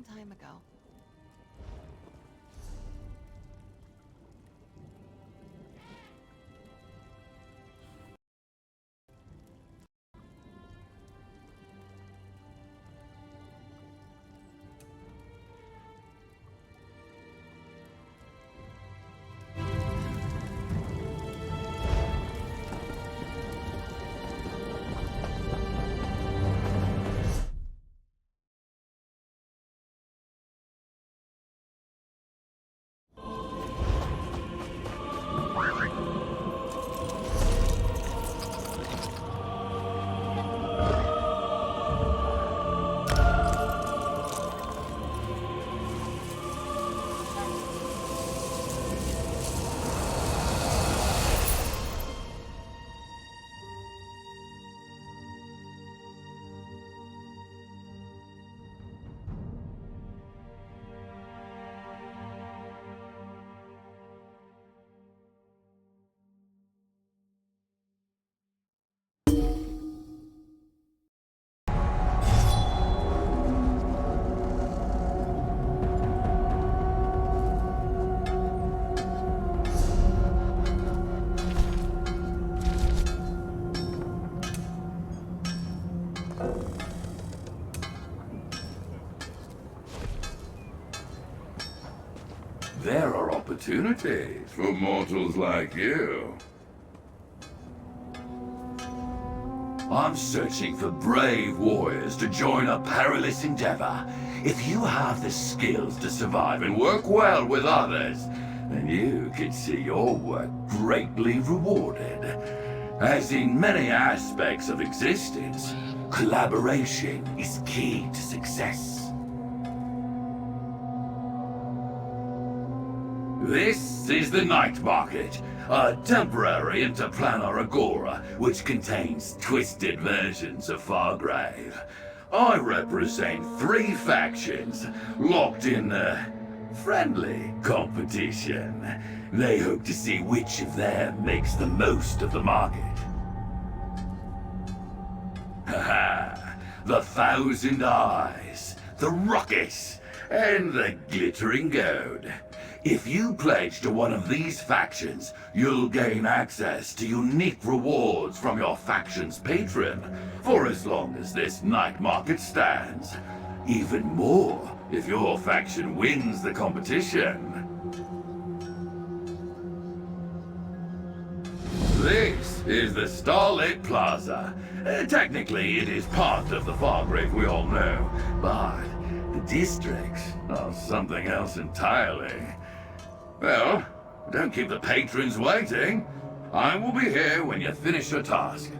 long time ago. There are opportunities for mortals like you. I'm searching for brave warriors to join a perilous endeavor. If you have the skills to survive and work well with others, then you could see your work greatly rewarded. As in many aspects of existence, collaboration is key to success. This is the Night Market, a temporary interplanar agora which contains twisted versions of Fargrave. I represent 3 factions locked in a friendly competition. They hope to see which of them makes the most of the market. Haha, the Thousand Eyes, the Ruckus, and the Glittering Gold. If you pledge to one of these factions, you'll gain access to unique rewards from your faction's patron, for as long as this night market stands. Even more if your faction wins the competition. This is the Starlit Plaza. Technically, it is part of the Fargrave we all know, but the districts are something else entirely. Well, don't keep the patrons waiting. I will be here when you finish your task.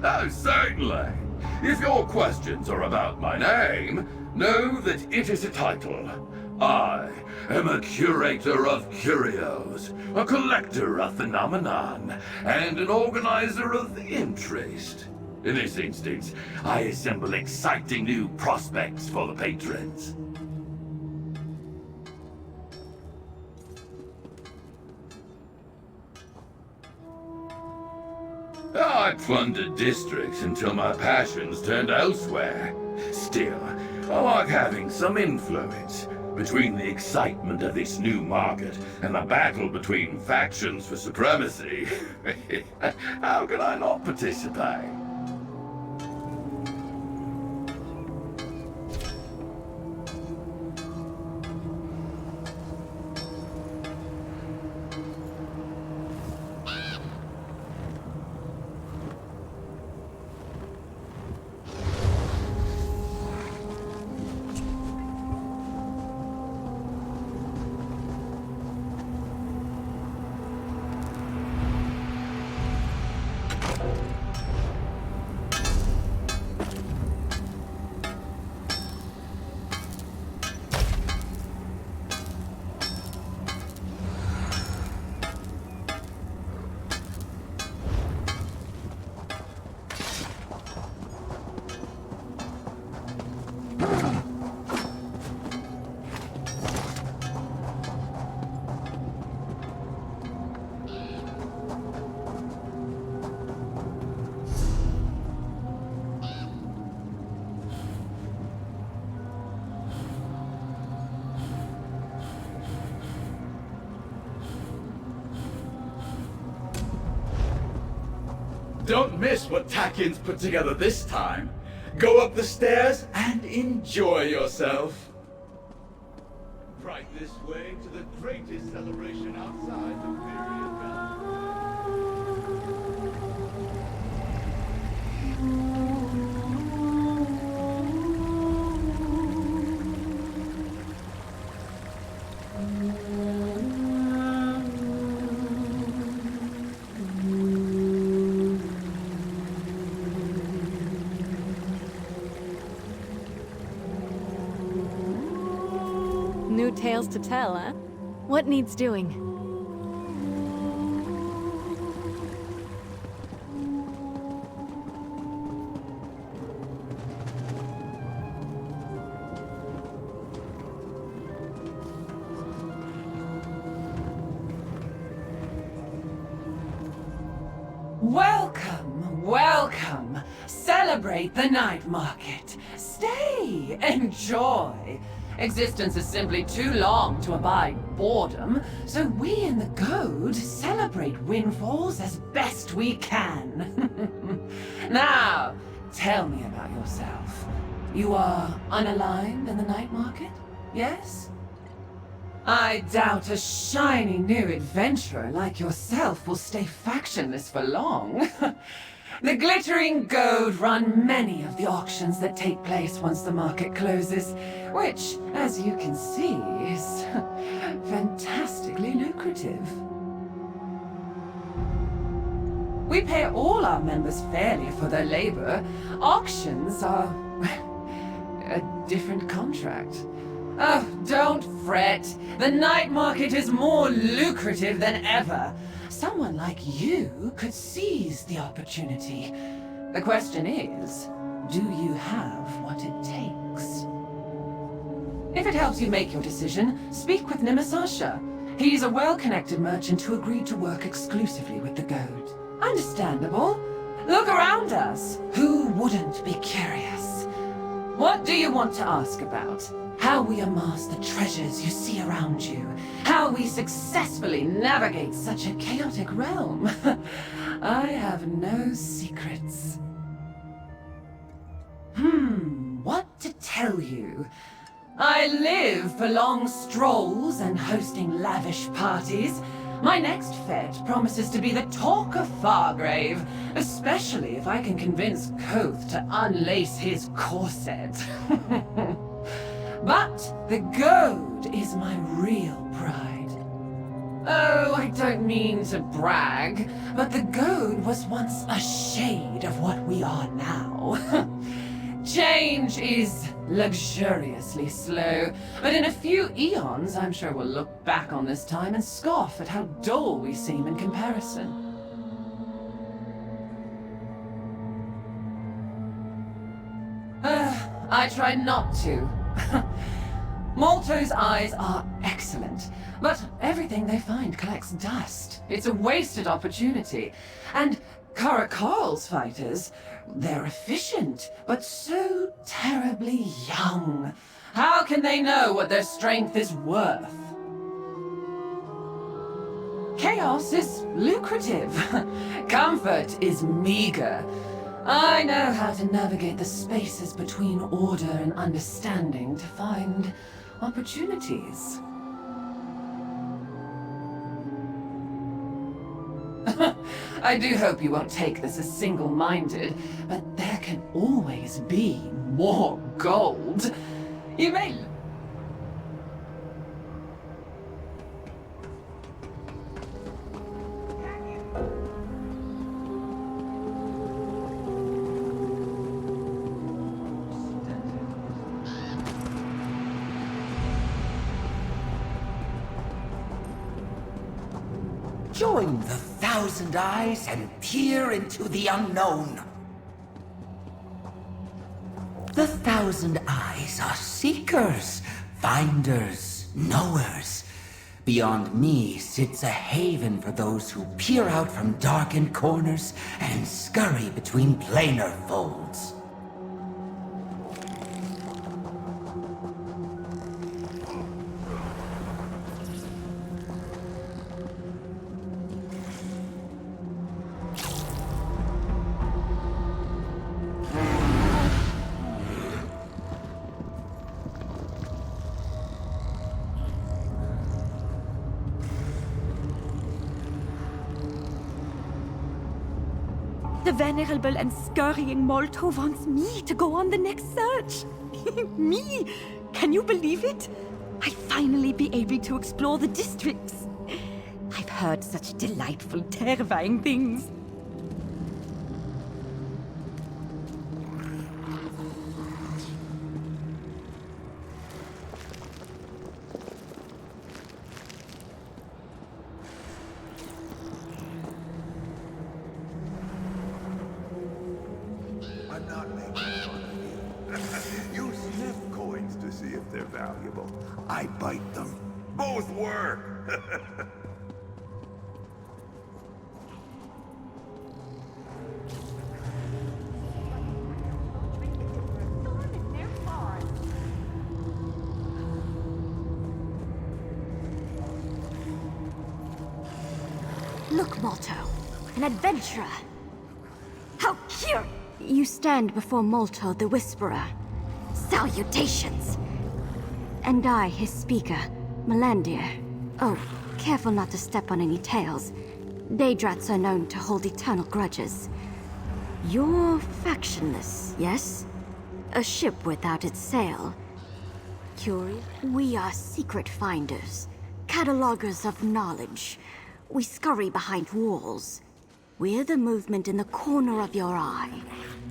Oh, certainly. If your questions are about my name, know that it is a title. I am a curator of curios, a collector of phenomenon, and an organizer of interest. In this instance, I assemble exciting new prospects for the patrons. I plundered districts until my passions turned elsewhere. Still, I like having some influence. Between the excitement of this new market and the battle between factions for supremacy, how can I not participate? Don't miss what Takin's put together this time. Go up the stairs and enjoy yourself. Right this way to the greatest celebration outside the period belt. New tales to tell, huh? What needs doing? Welcome, welcome. Celebrate the night market. Stay, enjoy. Existence is simply too long to abide boredom, so we in the Goad celebrate windfalls as best we can. Now, tell me about yourself. You are unaligned in the night market, yes? I doubt a shiny new adventurer like yourself will stay factionless for long. The Glittering Goad run many of the auctions that take place once the market closes, which, as you can see, is fantastically lucrative. We pay all our members fairly for their labor. Auctions are a different contract. Oh, don't fret. The night market is more lucrative than ever. Someone like you could seize the opportunity. The question is, do you have what it takes? If it helps you make your decision, speak with Nimasasha. He's a well-connected merchant who agreed to work exclusively with the Goad. Understandable. Look around us. Who wouldn't be curious? What do you want to ask about? How we amass the treasures you see around you. How we successfully navigate such a chaotic realm. I have no secrets. What to tell you? I live for long strolls and hosting lavish parties. My next fete promises to be the talk of Fargrave, especially if I can convince Koth to unlace his corset. But the Goad is my real pride. Oh, I don't mean to brag, but the Goad was once a shade of what we are now. Change is luxuriously slow, but in a few eons, I'm sure we'll look back on this time and scoff at how dull we seem in comparison. I try not to. Molto's eyes are excellent, but everything they find collects dust. It's a wasted opportunity. And Caracol's fighters, they're efficient, but so terribly young. How can they know what their strength is worth? Chaos is lucrative. Comfort is meager. I know how to navigate the spaces between order and understanding to find opportunities. I do hope you won't take this as single-minded, but there can always be more gold. You may... Join the Thousand Eyes and peer into the unknown. The Thousand Eyes are seekers, finders, knowers. Beyond me sits a haven for those who peer out from darkened corners and scurry between planar folds. The venerable and scurrying Molto wants me to go on the next search. Me? Can you believe it? I'd finally be able to explore the districts. I've heard such delightful, terrifying things. I'm not making fun of you. You sniff coins to see if they're valuable. I bite them. Both work. Look, Molto. An adventurer. How cute! You stand before Molto the Whisperer. Salutations! And I, his speaker, Melandir. Oh, careful not to step on any tails. Daydrats are known to hold eternal grudges. You're factionless, yes? A ship without its sail. Curious? We are secret finders, catalogers of knowledge. We scurry behind walls. We're the movement in the corner of your eye.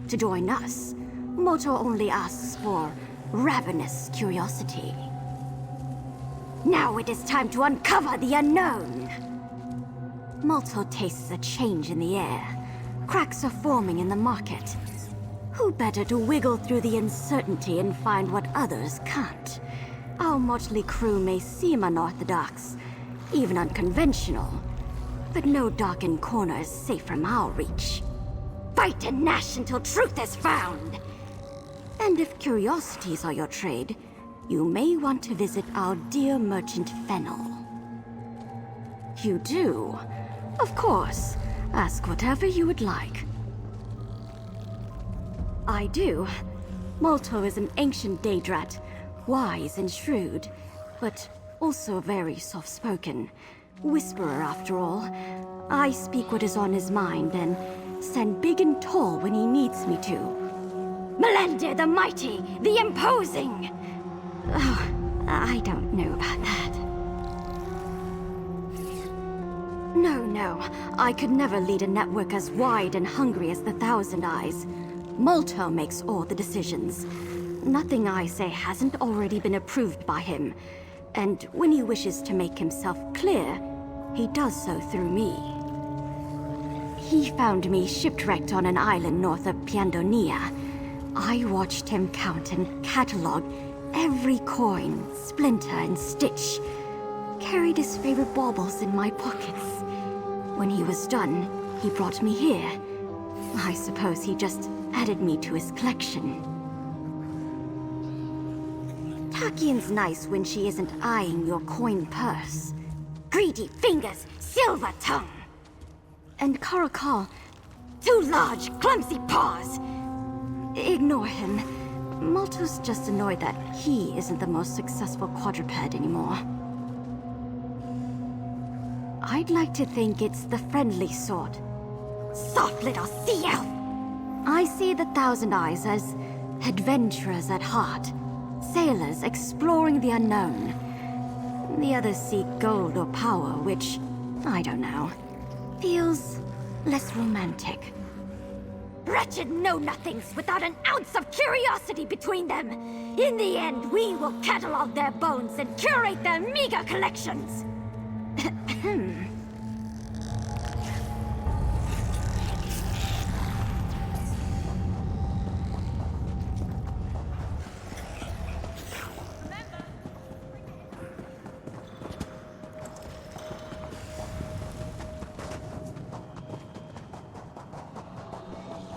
To join us, Molto only asks for ravenous curiosity. Now it is time to uncover the unknown. Molto tastes a change in the air. Cracks are forming in the market. Who better to wiggle through the uncertainty and find what others can't? Our motley crew may seem unorthodox, even unconventional, but no darkened corner is safe from our reach. Fight and gnash until truth is found! And if curiosities are your trade, you may want to visit our dear merchant Fennel. You do? Of course. Ask whatever you would like. I do. Molto is an ancient Daedrat, wise and shrewd, but also very soft-spoken. Whisperer, after all. I speak what is on his mind and stand big and tall when he needs me to. Melandir the Mighty, the Imposing! Oh, I don't know about that. No, I could never lead a network as wide and hungry as the Thousand Eyes. Molto makes all the decisions. Nothing I say hasn't already been approved by him. And when he wishes to make himself clear, he does so through me. He found me shipwrecked on an island north of Piandonia. I watched him count and catalog every coin, splinter, and stitch. Carried his favorite baubles in my pockets. When he was done, he brought me here. I suppose he just added me to his collection. Takian's nice when she isn't eyeing your coin purse. Greedy fingers, silver tongue. And Karakal, too large, clumsy paws. Ignore him. Molto's just annoyed that he isn't the most successful quadruped anymore. I'd like to think it's the friendly sort. Soft little sea elf! I see the Thousand Eyes as adventurers at heart. Sailors exploring the unknown. The others seek gold or power, which, I don't know, feels less romantic. Wretched know-nothings without an ounce of curiosity between them. In the end, we will catalog their bones and curate their meager collections.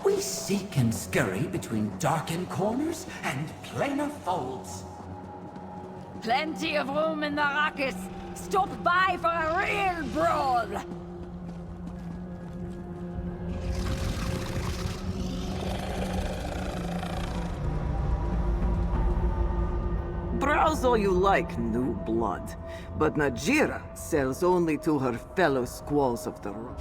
We seek and scurry between darkened corners and planar folds. Plenty of room in the ruckus. Stop by for a real brawl. Browse all you like, new blood. But Najira sells only to her fellow squalls of the rock.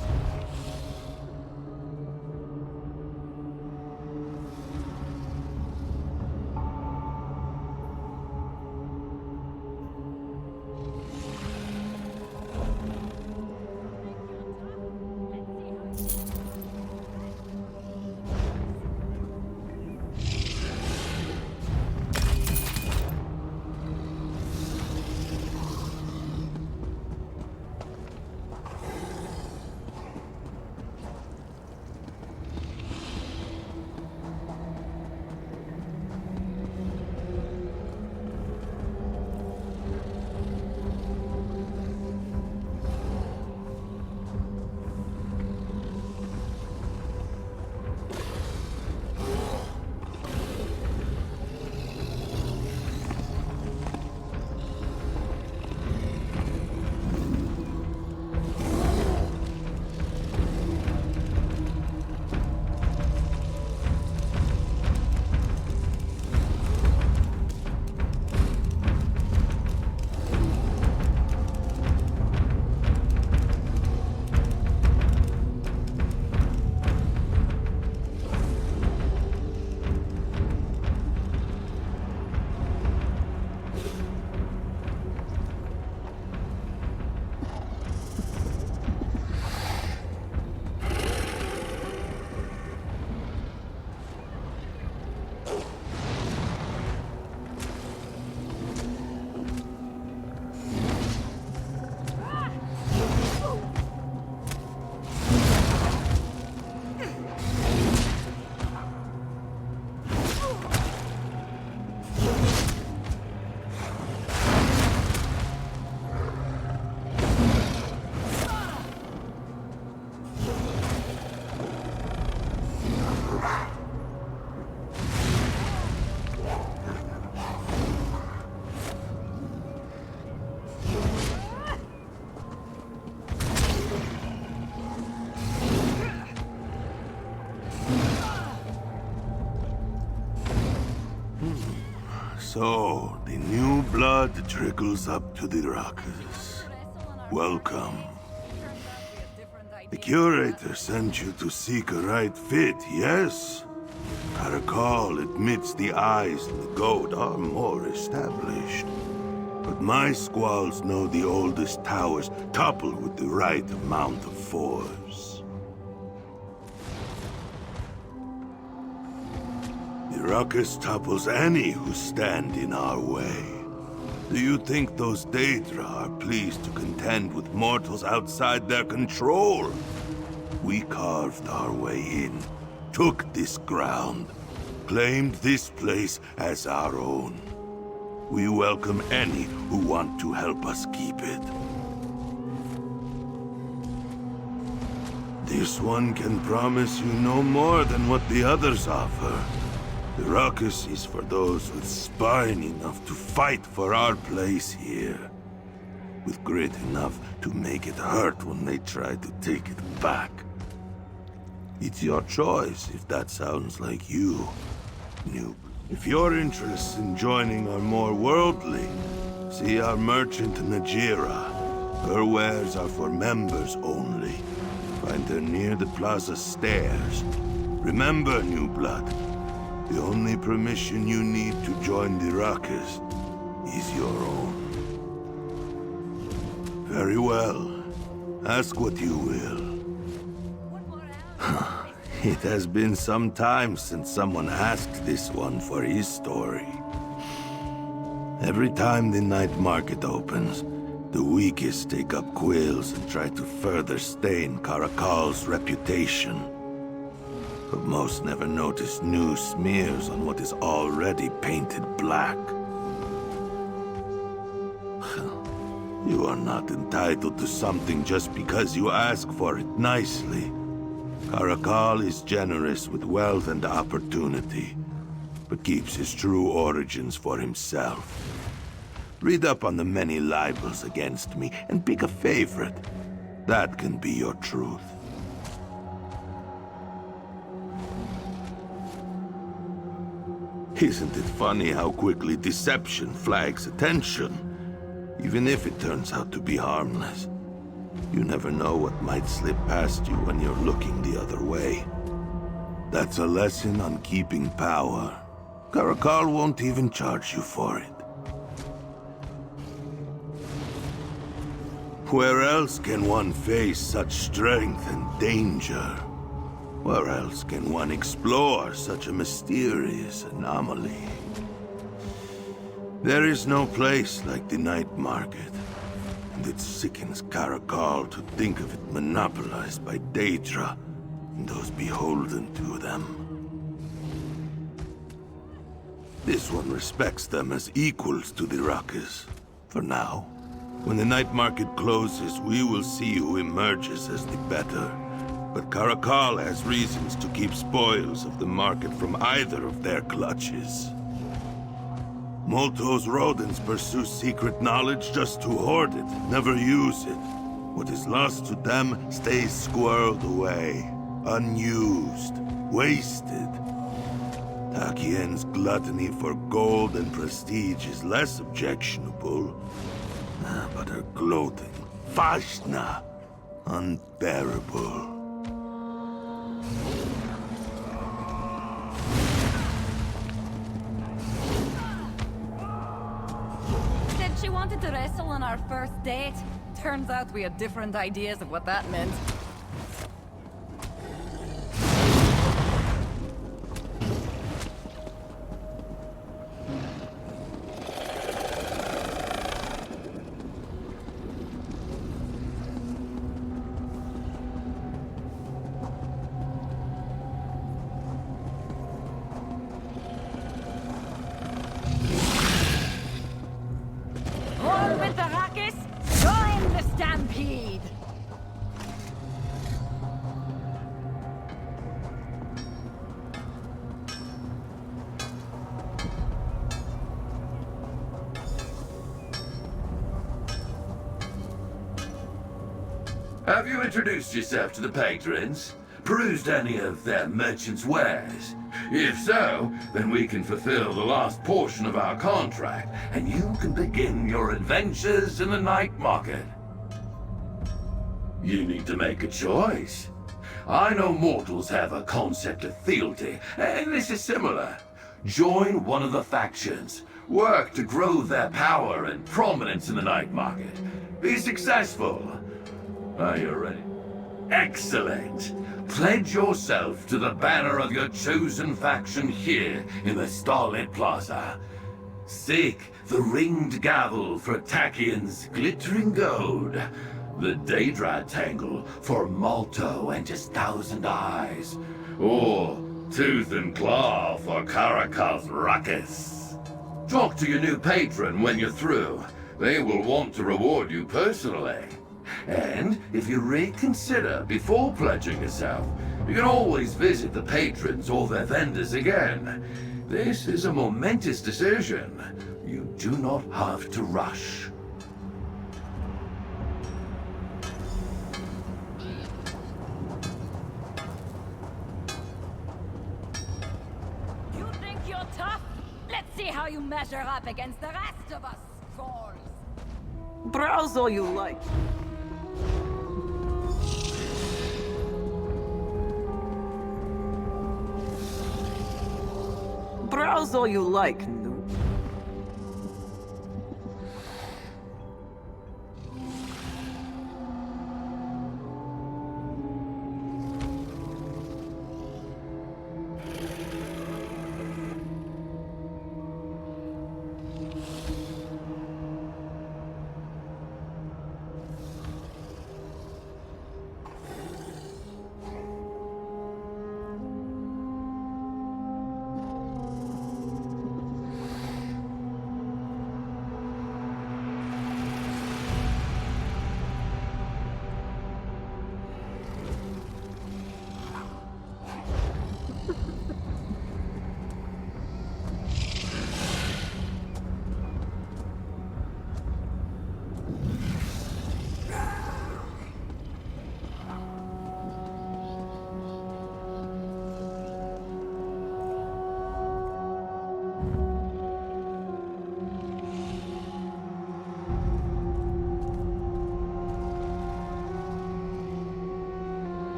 So, the new blood trickles up to the Ruckus. Welcome. The curator sent you to seek a right fit, yes? I recall admits the eyes and the goat are more established. But my squalls know the oldest towers topple with the right amount of force. The Ruckus topples any who stand in our way. Do you think those Daedra are pleased to contend with mortals outside their control? We carved our way in, took this ground, claimed this place as our own. We welcome any who want to help us keep it. This one can promise you no more than what the others offer. The Ruckus is for those with spine enough to fight for our place here. With grit enough to make it hurt when they try to take it back. It's your choice if that sounds like you, noob. If your interests in joining are more worldly, see our merchant Najira. Her wares are for members only. Find her near the plaza stairs. Remember, new blood, the only permission you need to join the Ruckus is your own. Very well. Ask what you will. It has been some time since someone asked this one for his story. Every time the night market opens, the weakest take up quills and try to further stain Carakal's reputation. But most never notice new smears on what is already painted black. You are not entitled to something just because you ask for it nicely. Carakal is generous with wealth and opportunity, but keeps his true origins for himself. Read up on the many libels against me and pick a favorite. That can be your truth. Isn't it funny how quickly deception flags attention, even if it turns out to be harmless? You never know what might slip past you when you're looking the other way. That's a lesson on keeping power. Carakal won't even charge you for it. Where else can one face such strength and danger? Where else can one explore such a mysterious anomaly? There is no place like the night market. And it sickens Carakal to think of it monopolized by Daedra and those beholden to them. This one respects them as equals to the Ruckus, for now. When the night market closes, we will see who emerges as the better. But Carakal has reasons to keep spoils of the market from either of their clutches. Molto's rodents pursue secret knowledge just to hoard it, never use it. What is lost to them stays squirreled away, unused, wasted. Takien's gluttony for gold and prestige is less objectionable, but her gloating, Vashna, unbearable. She wanted to wrestle on our first date. Turns out we had different ideas of what that meant. On with the Ruckus! Join the stampede! Have you introduced yourself to the patrons? Perused any of their merchants' wares? If so, then we can fulfill the last portion of our contract, and you can begin your adventures in the night market. You need to make a choice. I know mortals have a concept of fealty, and this is similar. Join one of the factions. Work to grow their power and prominence in the night market. Be successful. Are you ready? Excellent. Pledge yourself to the banner of your chosen faction here in the Starlit Plaza. Seek the ringed gavel for Tachyon's glittering gold. The Daedra Tangle for Malto and his 1,000 eyes. Or Tooth and Claw for Carakal's ruckus. Talk to your new patron when you're through. They will want to reward you personally. And if you reconsider before pledging yourself, you can always visit the patrons or their vendors again. This is a momentous decision. You do not have to rush. You think you're tough? Let's see how you measure up against the rest of us, trolls. Browse all you like. Browse all you like, noob.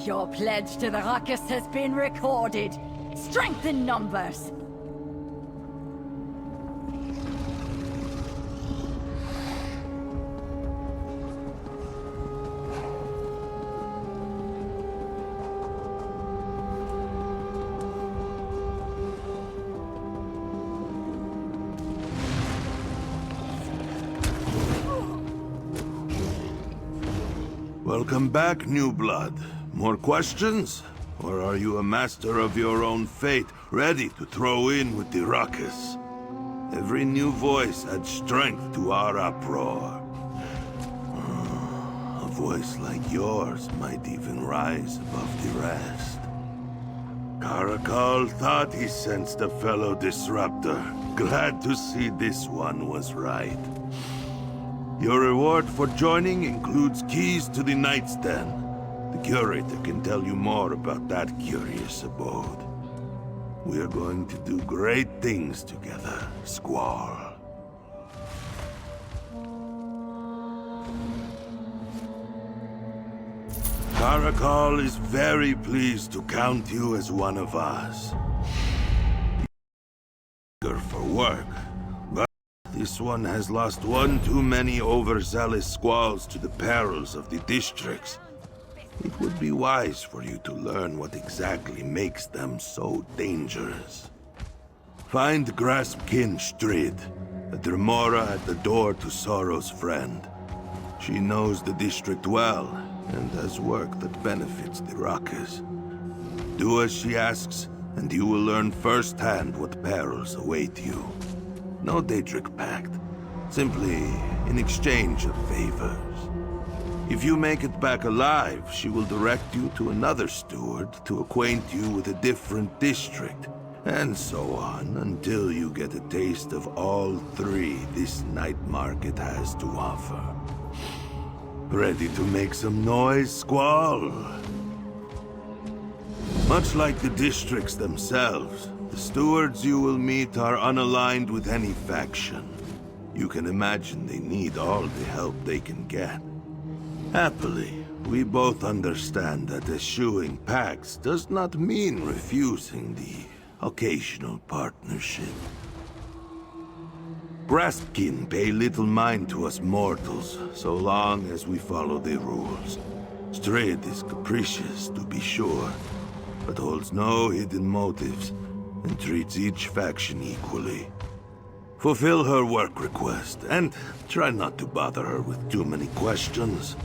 Your pledge to the ruckus has been recorded. Strength in numbers. Welcome back, new blood. More questions? Or are you a master of your own fate, ready to throw in with the ruckus? Every new voice adds strength to our uproar. A voice like yours might even rise above the rest. Caracal thought he sensed a fellow disruptor. Glad to see this one was right. Your reward for joining includes keys to the Night's Den. The curator can tell you more about that curious abode. We are going to do great things together, Squall. Caracal is very pleased to count you as one of us. Eager for work, but this one has lost one too many overzealous squalls to the perils of the districts. It would be wise for you to learn what exactly makes them so dangerous. Find Graspkin Strid, a Dremora at the door to Sorrow's friend. She knows the district well, and has work that benefits the ruckus. Do as she asks, and you will learn firsthand what perils await you. No Daedric pact, simply in exchange of favors. If you make it back alive, she will direct you to another steward to acquaint you with a different district, and so on until you get a taste of all three this night market has to offer. Ready to make some noise, Squall? Much like the districts themselves, the stewards you will meet are unaligned with any faction. You can imagine they need all the help they can get. Happily, we both understand that eschewing pacts does not mean refusing the occasional partnership. Graspkin pay little mind to us mortals, so long as we follow their rules. Strayed is capricious, to be sure, but holds no hidden motives, and treats each faction equally. Fulfill her work request, and try not to bother her with too many questions.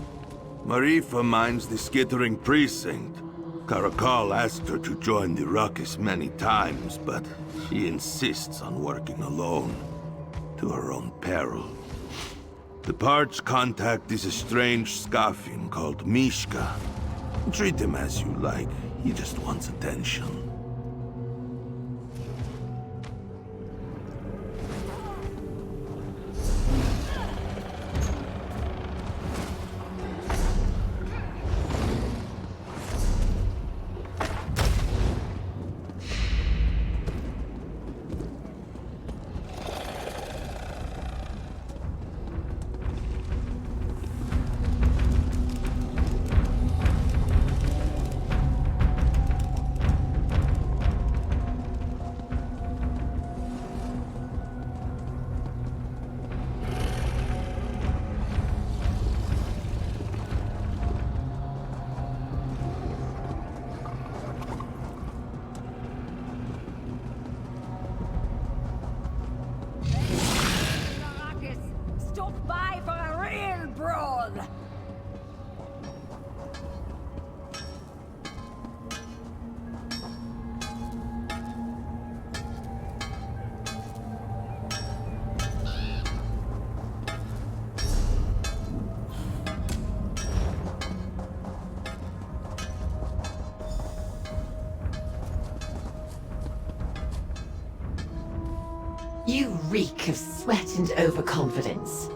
Marifa minds the skittering precinct. Caracal asked her to join the ruckus many times, but she insists on working alone, to her own peril. The Parch contact is a strange Scafian called Mishka. Treat him as you like, he just wants attention. Stop by for a real brawl! You reek of sweat and overconfidence.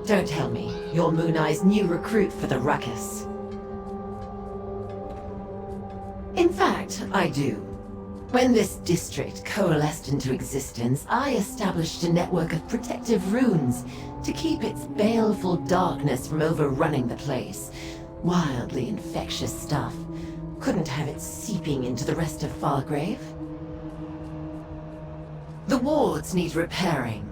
Don't tell me you're Moon Eye's new recruit for the ruckus. In fact, I do. When this district coalesced into existence, I established a network of protective runes to keep its baleful darkness from overrunning the place. Wildly infectious stuff. Couldn't have it seeping into the rest of Fargrave. The wards need repairing.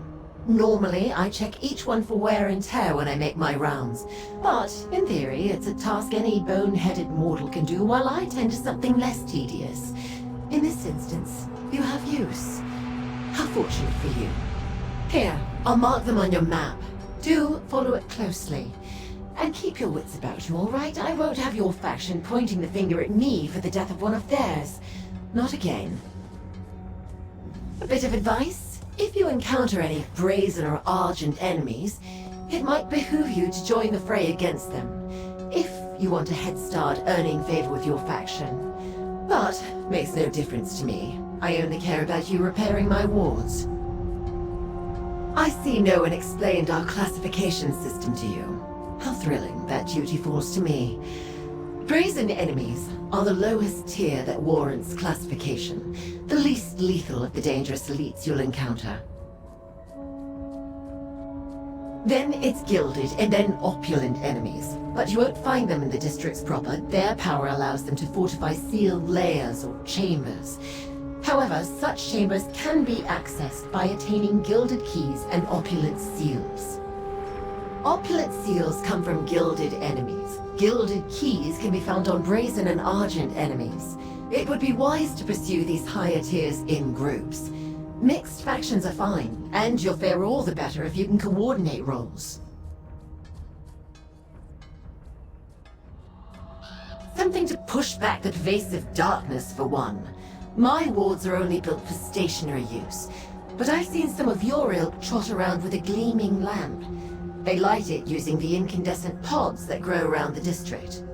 Normally, I check each one for wear and tear when I make my rounds. But, in theory, it's a task any bone-headed mortal can do while I tend to something less tedious. In this instance, you have use. How fortunate for you. Here, I'll mark them on your map. Do follow it closely. And keep your wits about you, all right? I won't have your faction pointing the finger at me for the death of one of theirs. Not again. A bit of advice? If you encounter any brazen or argent enemies, it might behoove you to join the fray against them, if you want a head start earning favor with your faction. But, makes no difference to me. I only care about you repairing my wards. I see no one explained our classification system to you. How thrilling that duty falls to me. Brazen enemies are the lowest tier that warrants classification, the least lethal of the dangerous elites you'll encounter. Then it's gilded and then opulent enemies, but you won't find them in the districts proper. Their power allows them to fortify sealed layers or chambers. However, such chambers can be accessed by attaining gilded keys and opulent seals. Opulent seals come from gilded enemies. Gilded keys can be found on brazen and argent enemies. It would be wise to pursue these higher tiers in groups. Mixed factions are fine, and you'll fare all the better if you can coordinate roles. Something to push back the pervasive darkness, for one. My wards are only built for stationary use, but I've seen some of your ilk trot around with a gleaming lamp. They light it using the incandescent pods that grow around the district.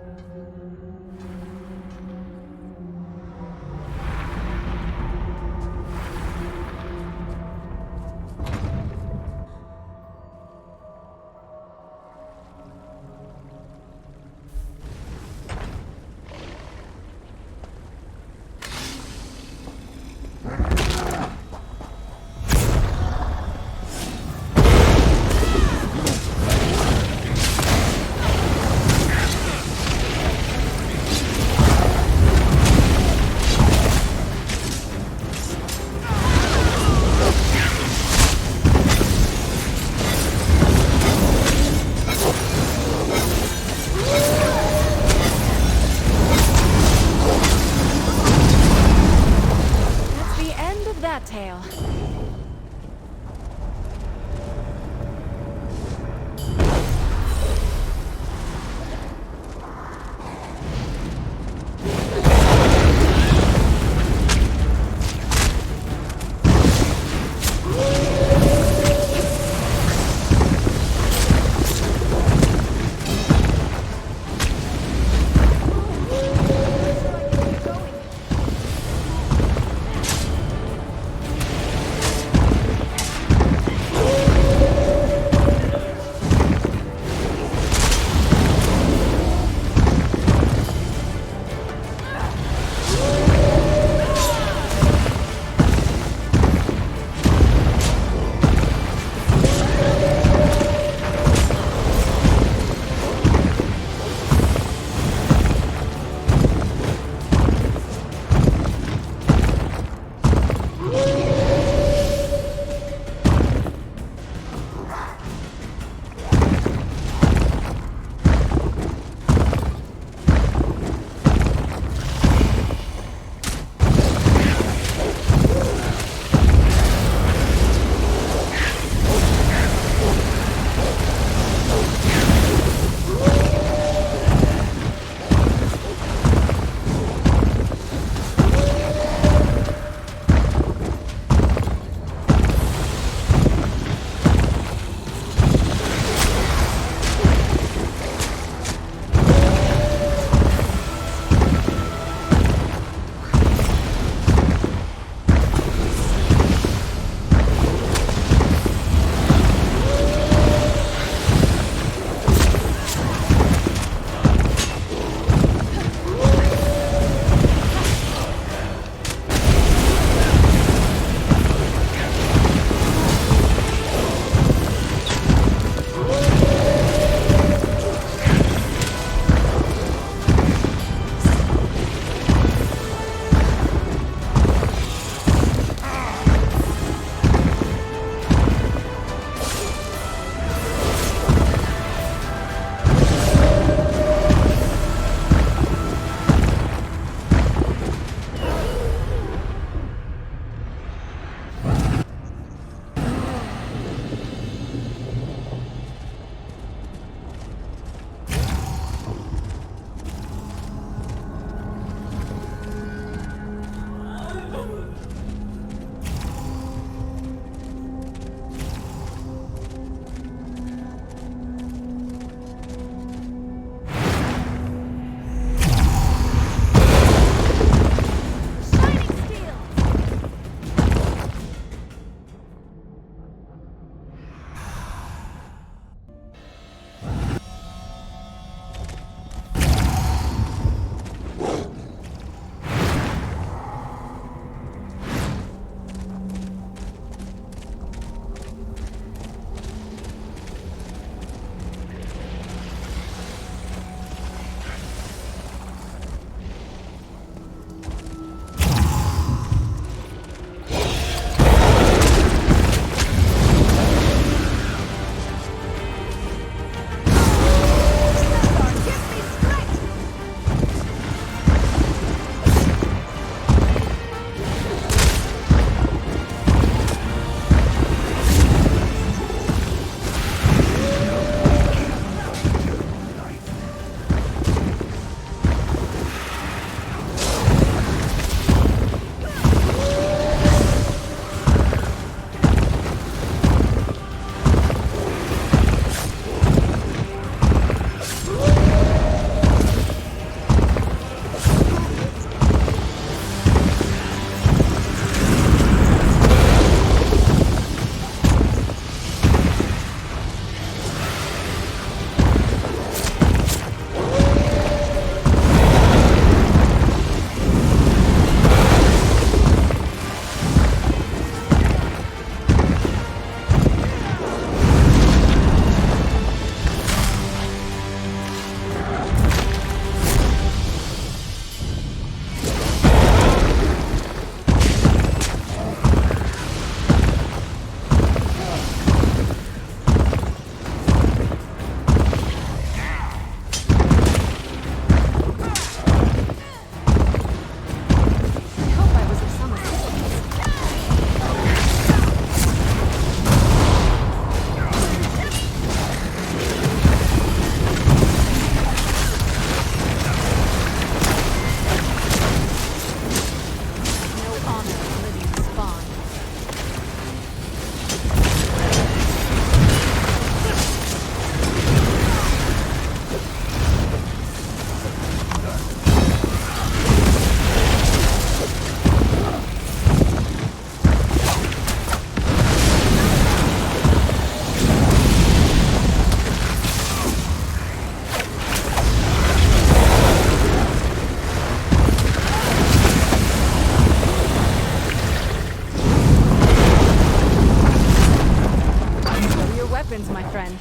Congratulations, my friend.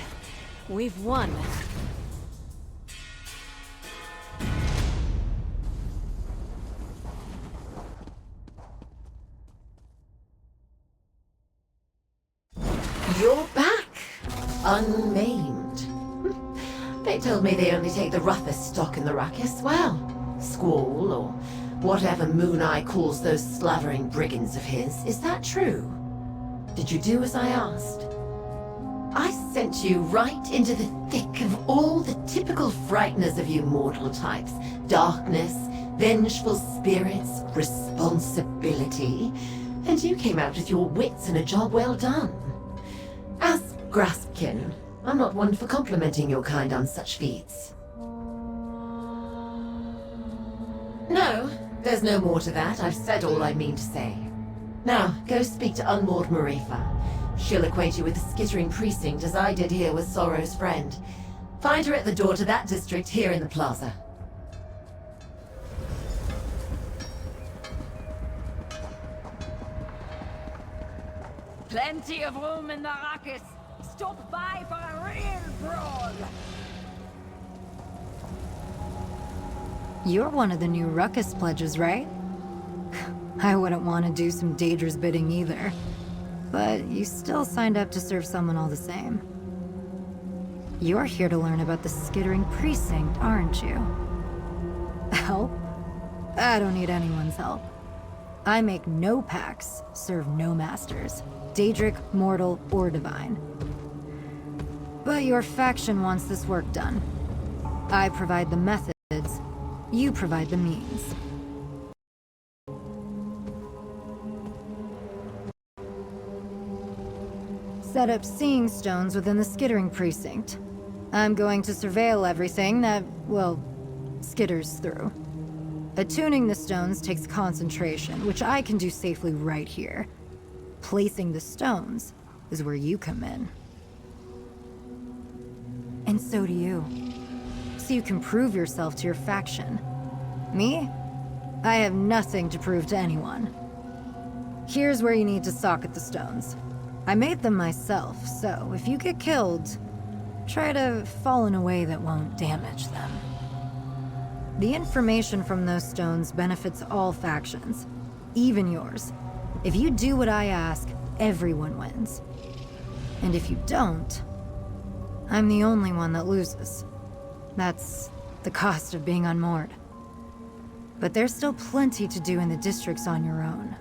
We've won. You're back, unmaimed. They told me they only take the roughest stock in the ruckus. Well, Squall, or whatever Moon Eye calls those slavering brigands of his. Is that true? Did you do as I asked? I sent you right into the thick of all the typical frighteners of you mortal types. Darkness, vengeful spirits, responsibility. And you came out with your wits and a job well done. As Graspkin, I'm not one for complimenting your kind on such feats. No, there's no more to that. I've said all I mean to say. Now, go speak to unmoored Marifa. She'll acquaint you with the skittering precinct as I did here with Sorrow's friend. Find her at the door to that district here in the plaza. Plenty of room in the ruckus. Stop by for a real brawl. You're one of the new Ruckus pledges, right? I wouldn't want to do some Daedra's bidding either. But you still signed up to serve someone all the same. You're here to learn about the Skittering Precinct, aren't you? Help? I don't need anyone's help. I make no pacts, serve no masters. Daedric, mortal, or divine. But your faction wants this work done. I provide the methods, you provide the means. Set up seeing stones within the Skittering Precinct. I'm going to surveil everything that, well, skitters through. Attuning the stones takes concentration, which I can do safely right here. Placing the stones is where you come in. And so do you. So you can prove yourself to your faction. Me? I have nothing to prove to anyone. Here's where you need to socket the stones. I made them myself, so if you get killed, try to fall in a way that won't damage them. The information from those stones benefits all factions, even yours. If you do what I ask, everyone wins. And if you don't, I'm the only one that loses. That's the cost of being unmoored. But there's still plenty to do in the districts on your own.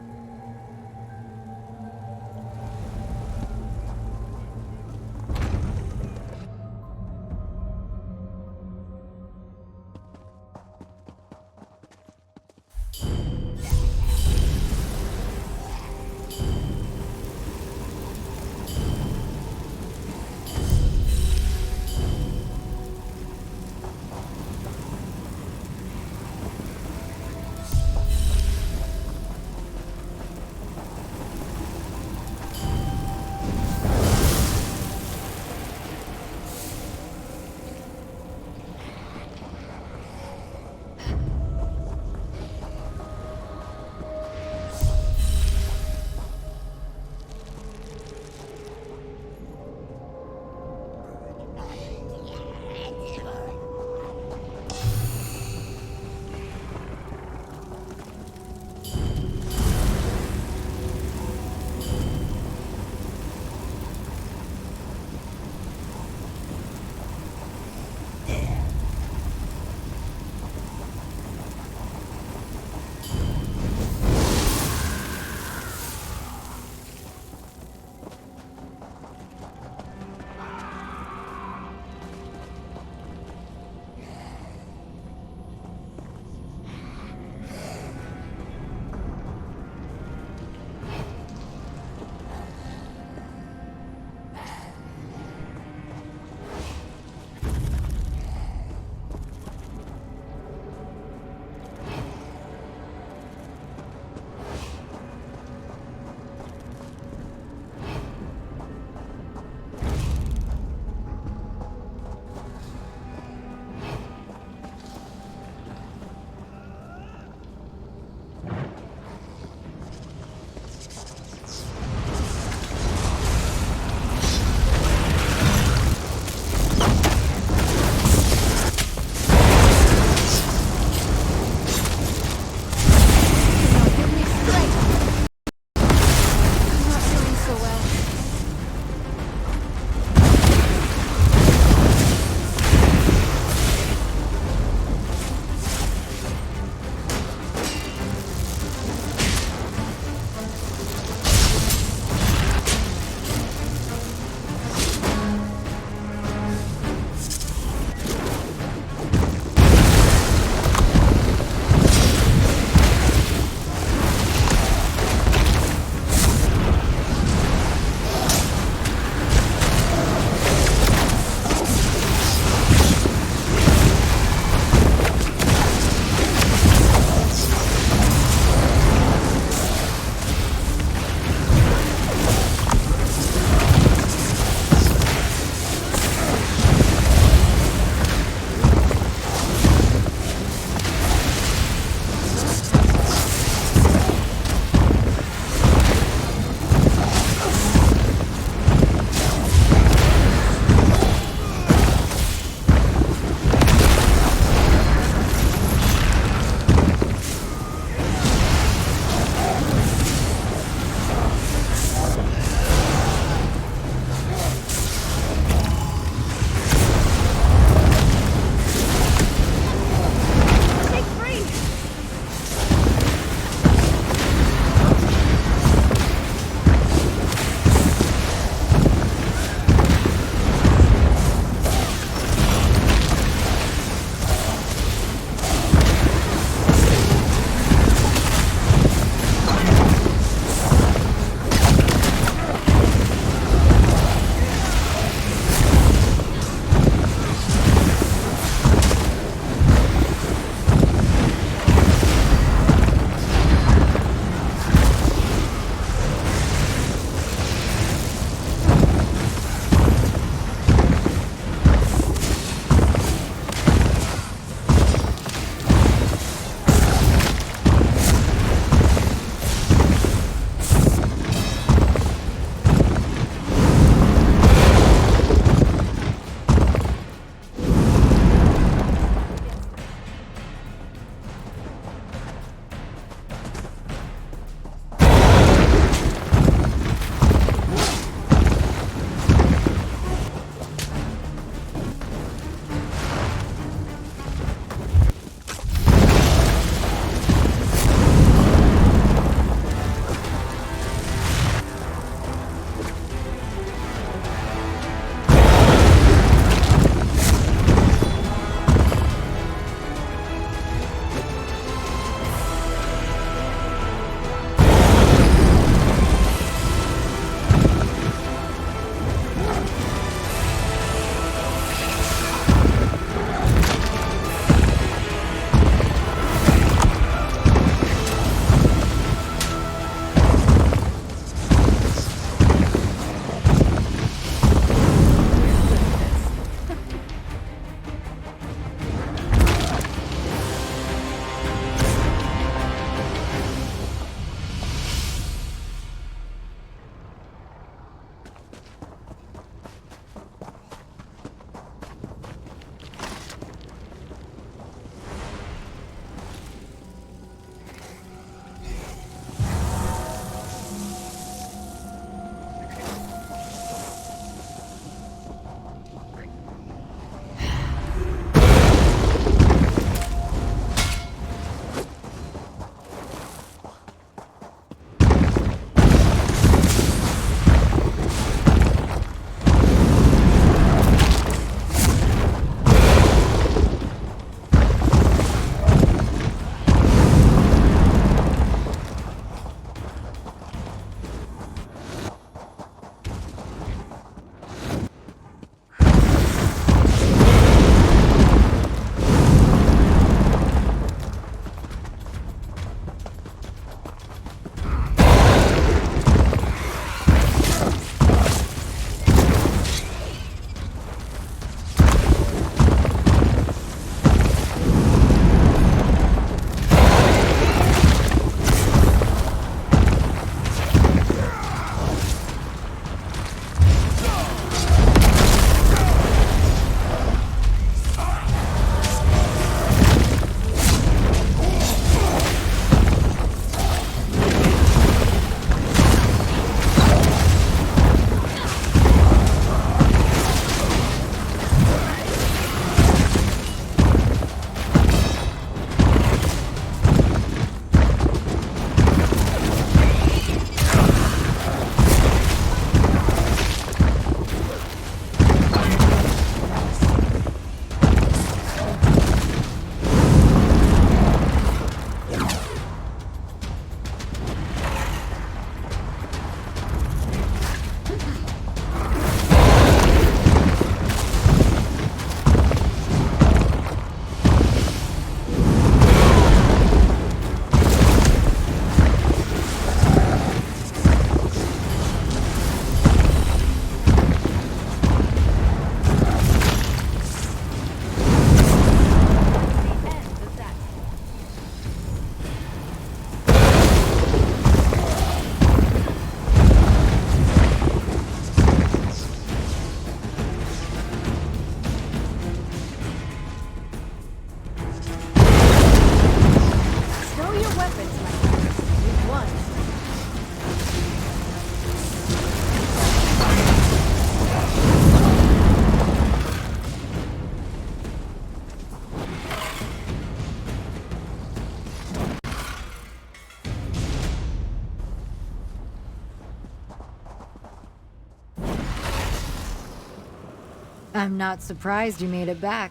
I'm not surprised you made it back.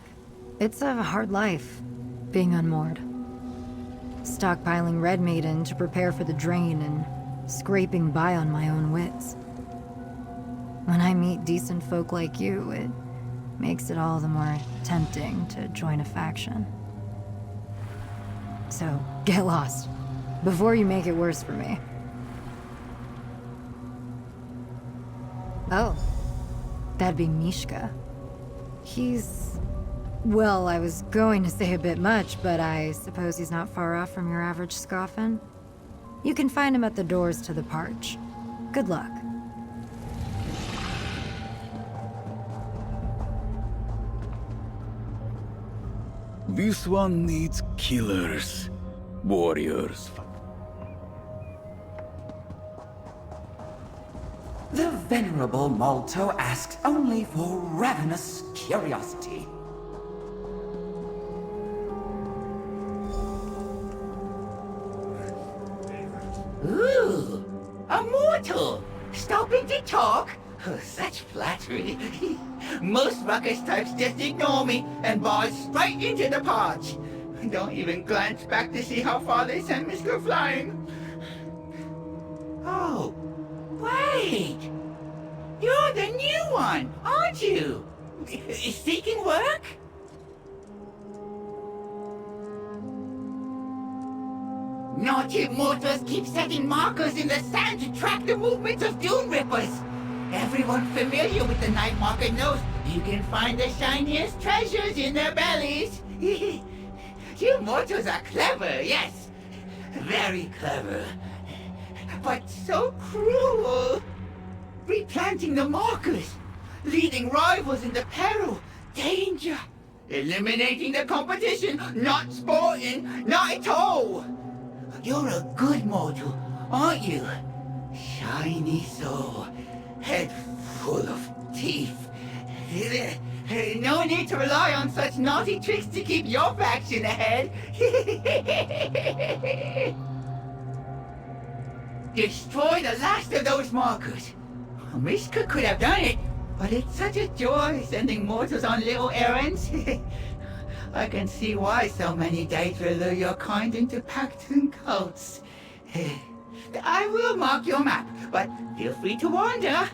It's a hard life, being unmoored. Stockpiling Red Maiden to prepare for the drain and scraping by on my own wits. When I meet decent folk like you, it makes it all the more tempting to join a faction. So, get lost, before you make it worse for me. Oh, that'd be Mishka. He's... well, I was going to say a bit much, but I suppose he's not far off from your average scoffin. You can find him at the doors to the Parch. Good luck. This one needs killers, warriors. The venerable Malto asks only for ravenous curiosity. Ooh, a mortal! Stopping to talk? Oh, such flattery. Most ruckus types just ignore me and barge straight into the Parch. Don't even glance back to see how far they send me go flying. Oh, wait! You're the new one, aren't you? Seeking work? Naughty mortals keep setting markers in the sand to track the movements of Dune Rippers. Everyone familiar with the Night Marker knows you can find the shiniest treasures in their bellies. You mortals are clever, yes. Very clever. But so cruel. Replanting the markers, leading rivals into peril, danger. Eliminating the competition, not sporting, not at all. You're a good mortal, aren't you? Shiny soul, head full of teeth. No need to rely on such naughty tricks to keep your faction ahead. Destroy the last of those markers. Mishka could have done it, but it's such a joy sending mortals on little errands. I can see why so many Daedra lure your kind into pacts and cults. I will mark your map, but feel free to wander.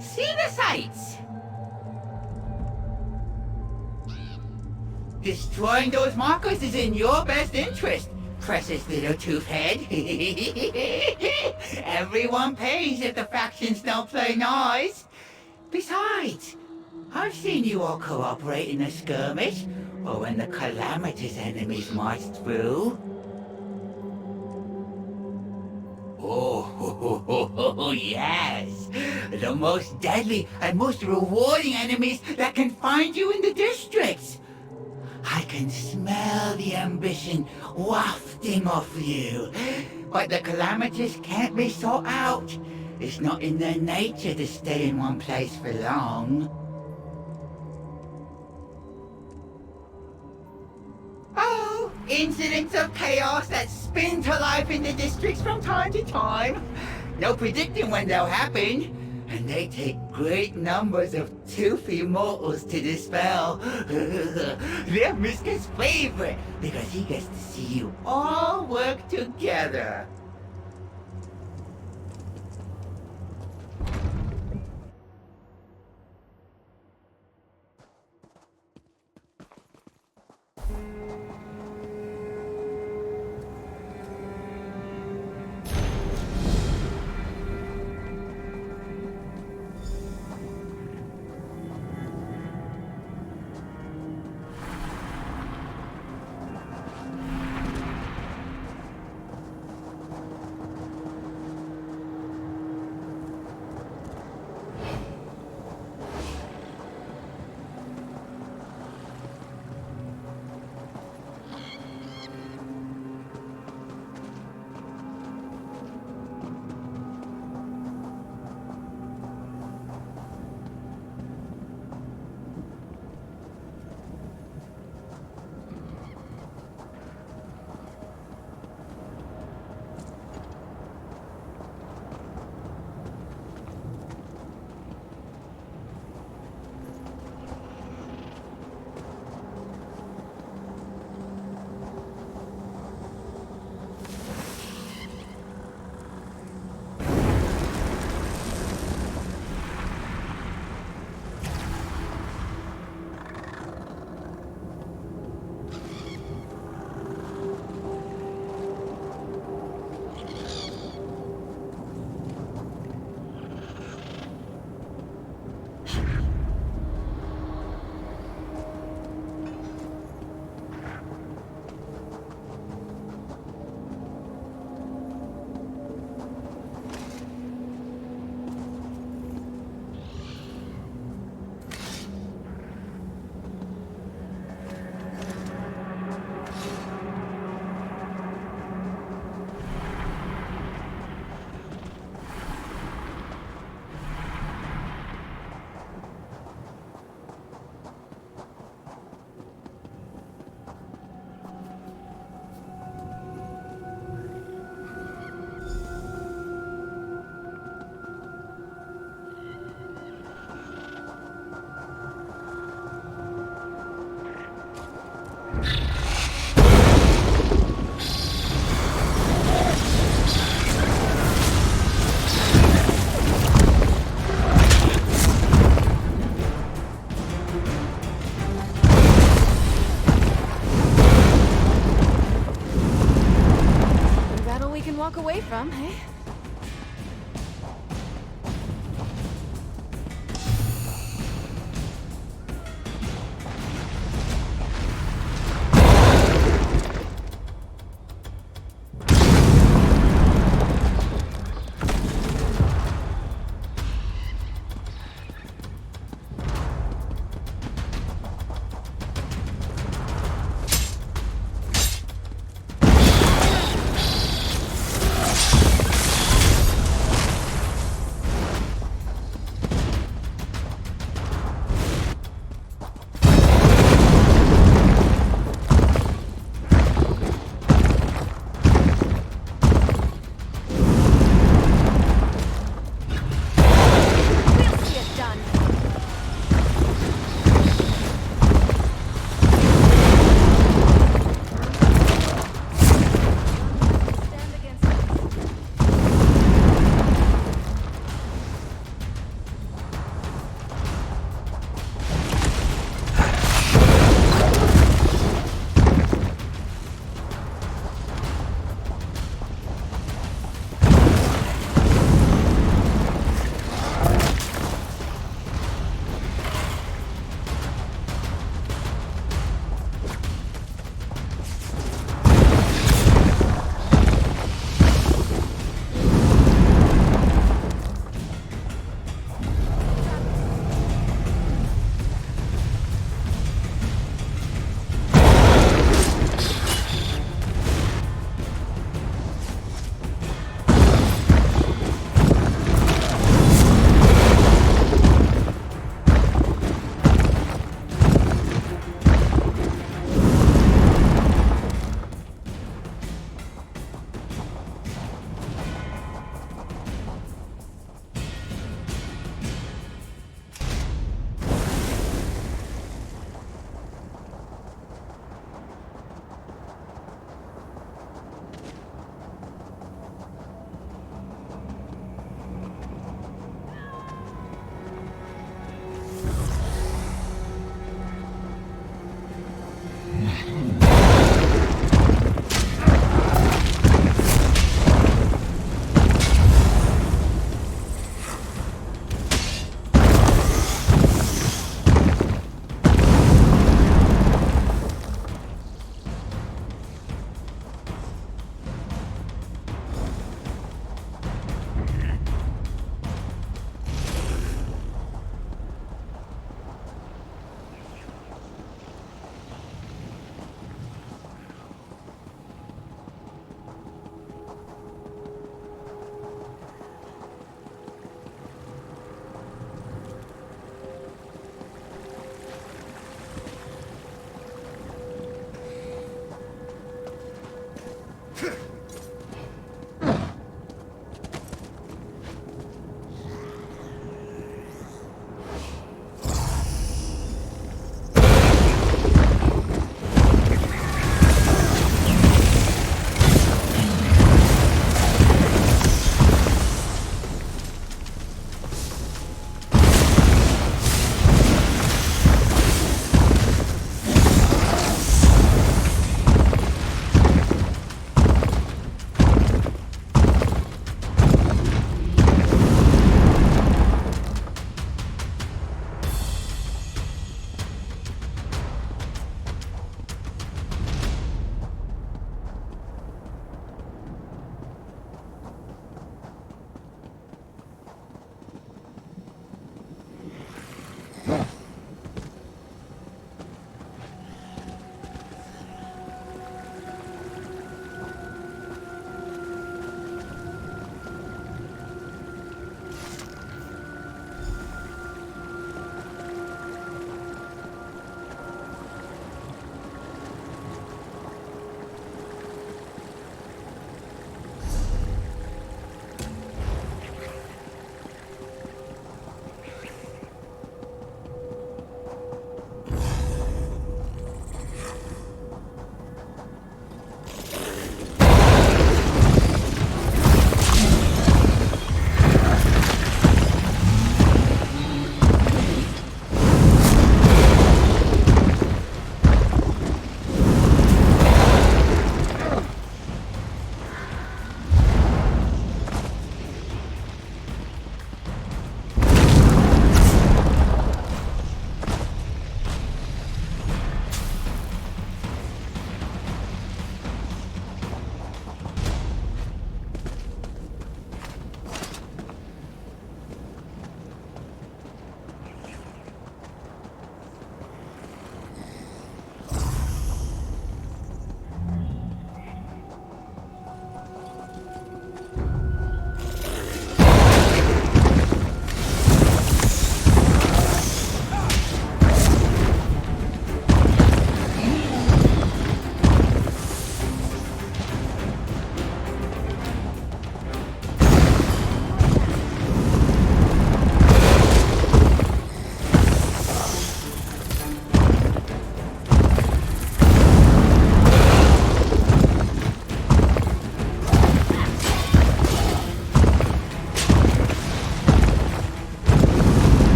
See the sights. Destroying those markers is in your best interest, precious little toothhead. Everyone pays if the factions don't play nice. Besides, I've seen you all cooperate in a skirmish, or when the calamitous enemies marched through. Oh, yes. The most deadly and most rewarding enemies that can find you in the districts. I can smell the ambition wafting off you. But the calamitous can't be sought out. It's not in their nature to stay in one place for long. Oh, incidents of chaos that spin to life in the districts from time to time. No predicting when they'll happen. And they take great numbers of toothy mortals to dispel. They're Mishka's favorite, because he gets to see you all work together. A battle we can walk away from, eh? We'll see it done. Stand against us.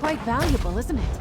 quite valuable, isn't it?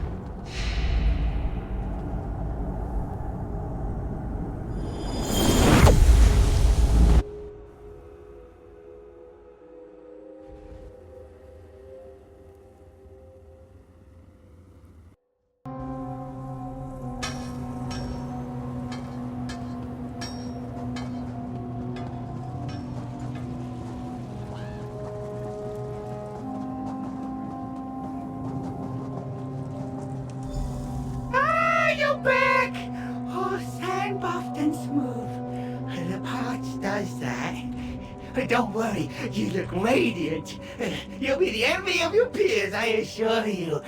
Ah, you're back! Oh, sand buffed and smooth. The parts does that. But don't worry, you look radiant. You'll be the envy of your peers, I assure you.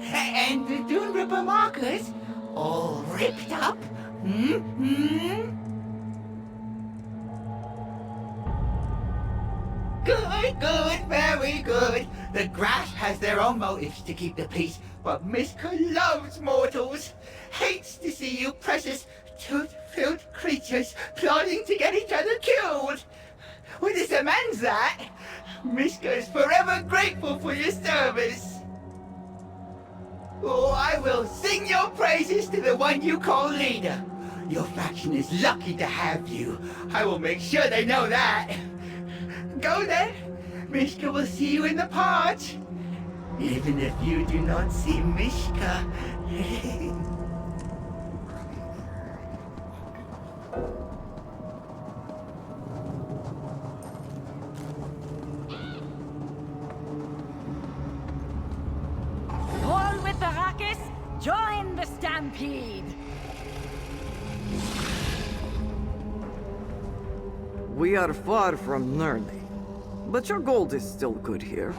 And the Dune Ripper markers, all ripped up. Good, good, very good. The Grass has their own motives to keep the peace, but Miska loves mortals. Hates to see you precious, tooth-filled creatures plotting to get each other killed. Well, this amends that. Miska is forever grateful for your service. Oh, I will sing your praises to the one you call leader. Your faction is lucky to have you. I will make sure they know that. Go then. Mishka will see you in the porch. Even if you do not see Mishka. All with the ruckus, join the stampede. We are far from Nerni, but your gold is still good here.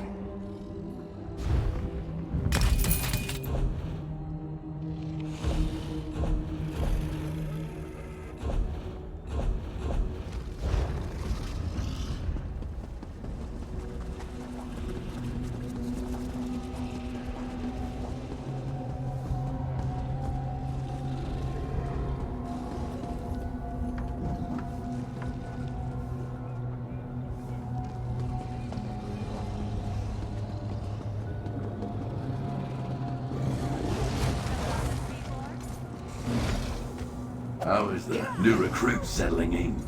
How is the new recruit settling in?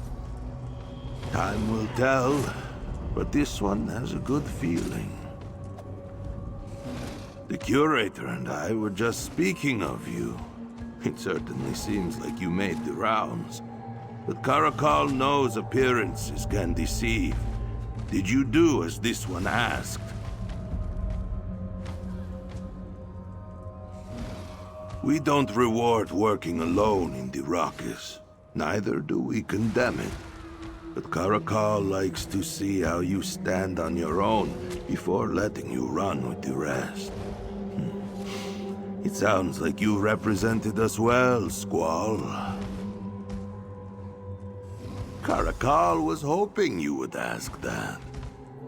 Time will tell, but this one has a good feeling. The curator and I were just speaking of you. It certainly seems like you made the rounds. But Caracal knows appearances can deceive. Did you do as this one asked? We don't reward working alone in the Rockies. Neither do we condemn it. But Caracal likes to see how you stand on your own before letting you run with the rest. It sounds like you represented us well, Squall. Caracal was hoping you would ask that.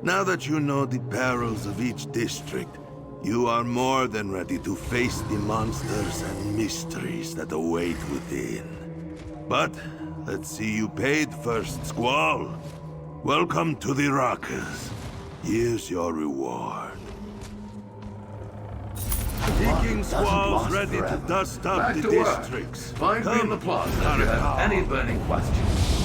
Now that you know the perils of each district, you are more than ready to face the monsters and mysteries that await within. But let's see you paid first, Squall. Welcome to the Rockers. Here's your reward. Viking Squall's ready to dust up Back the to work. districts. Find me in the plaza if you have any burning questions.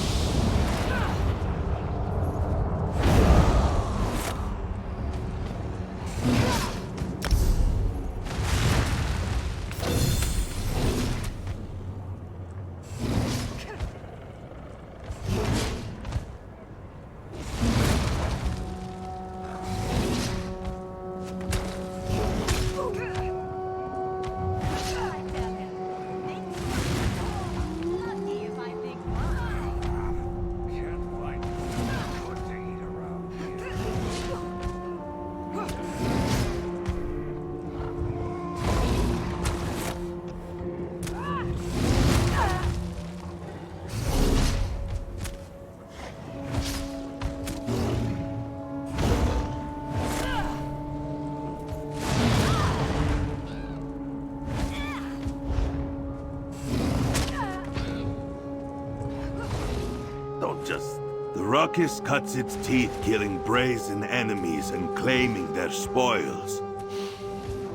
Don't just The ruckus cuts its teeth killing brazen enemies and claiming their spoils.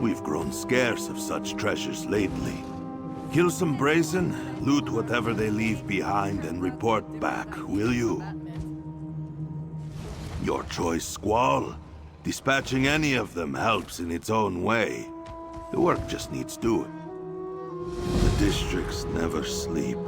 We've grown scarce of such treasures lately. Kill some brazen, loot whatever they leave behind, and report back, will you? Your choice, Squall. Dispatching any of them helps in its own way. The work just needs doing. The districts never sleep.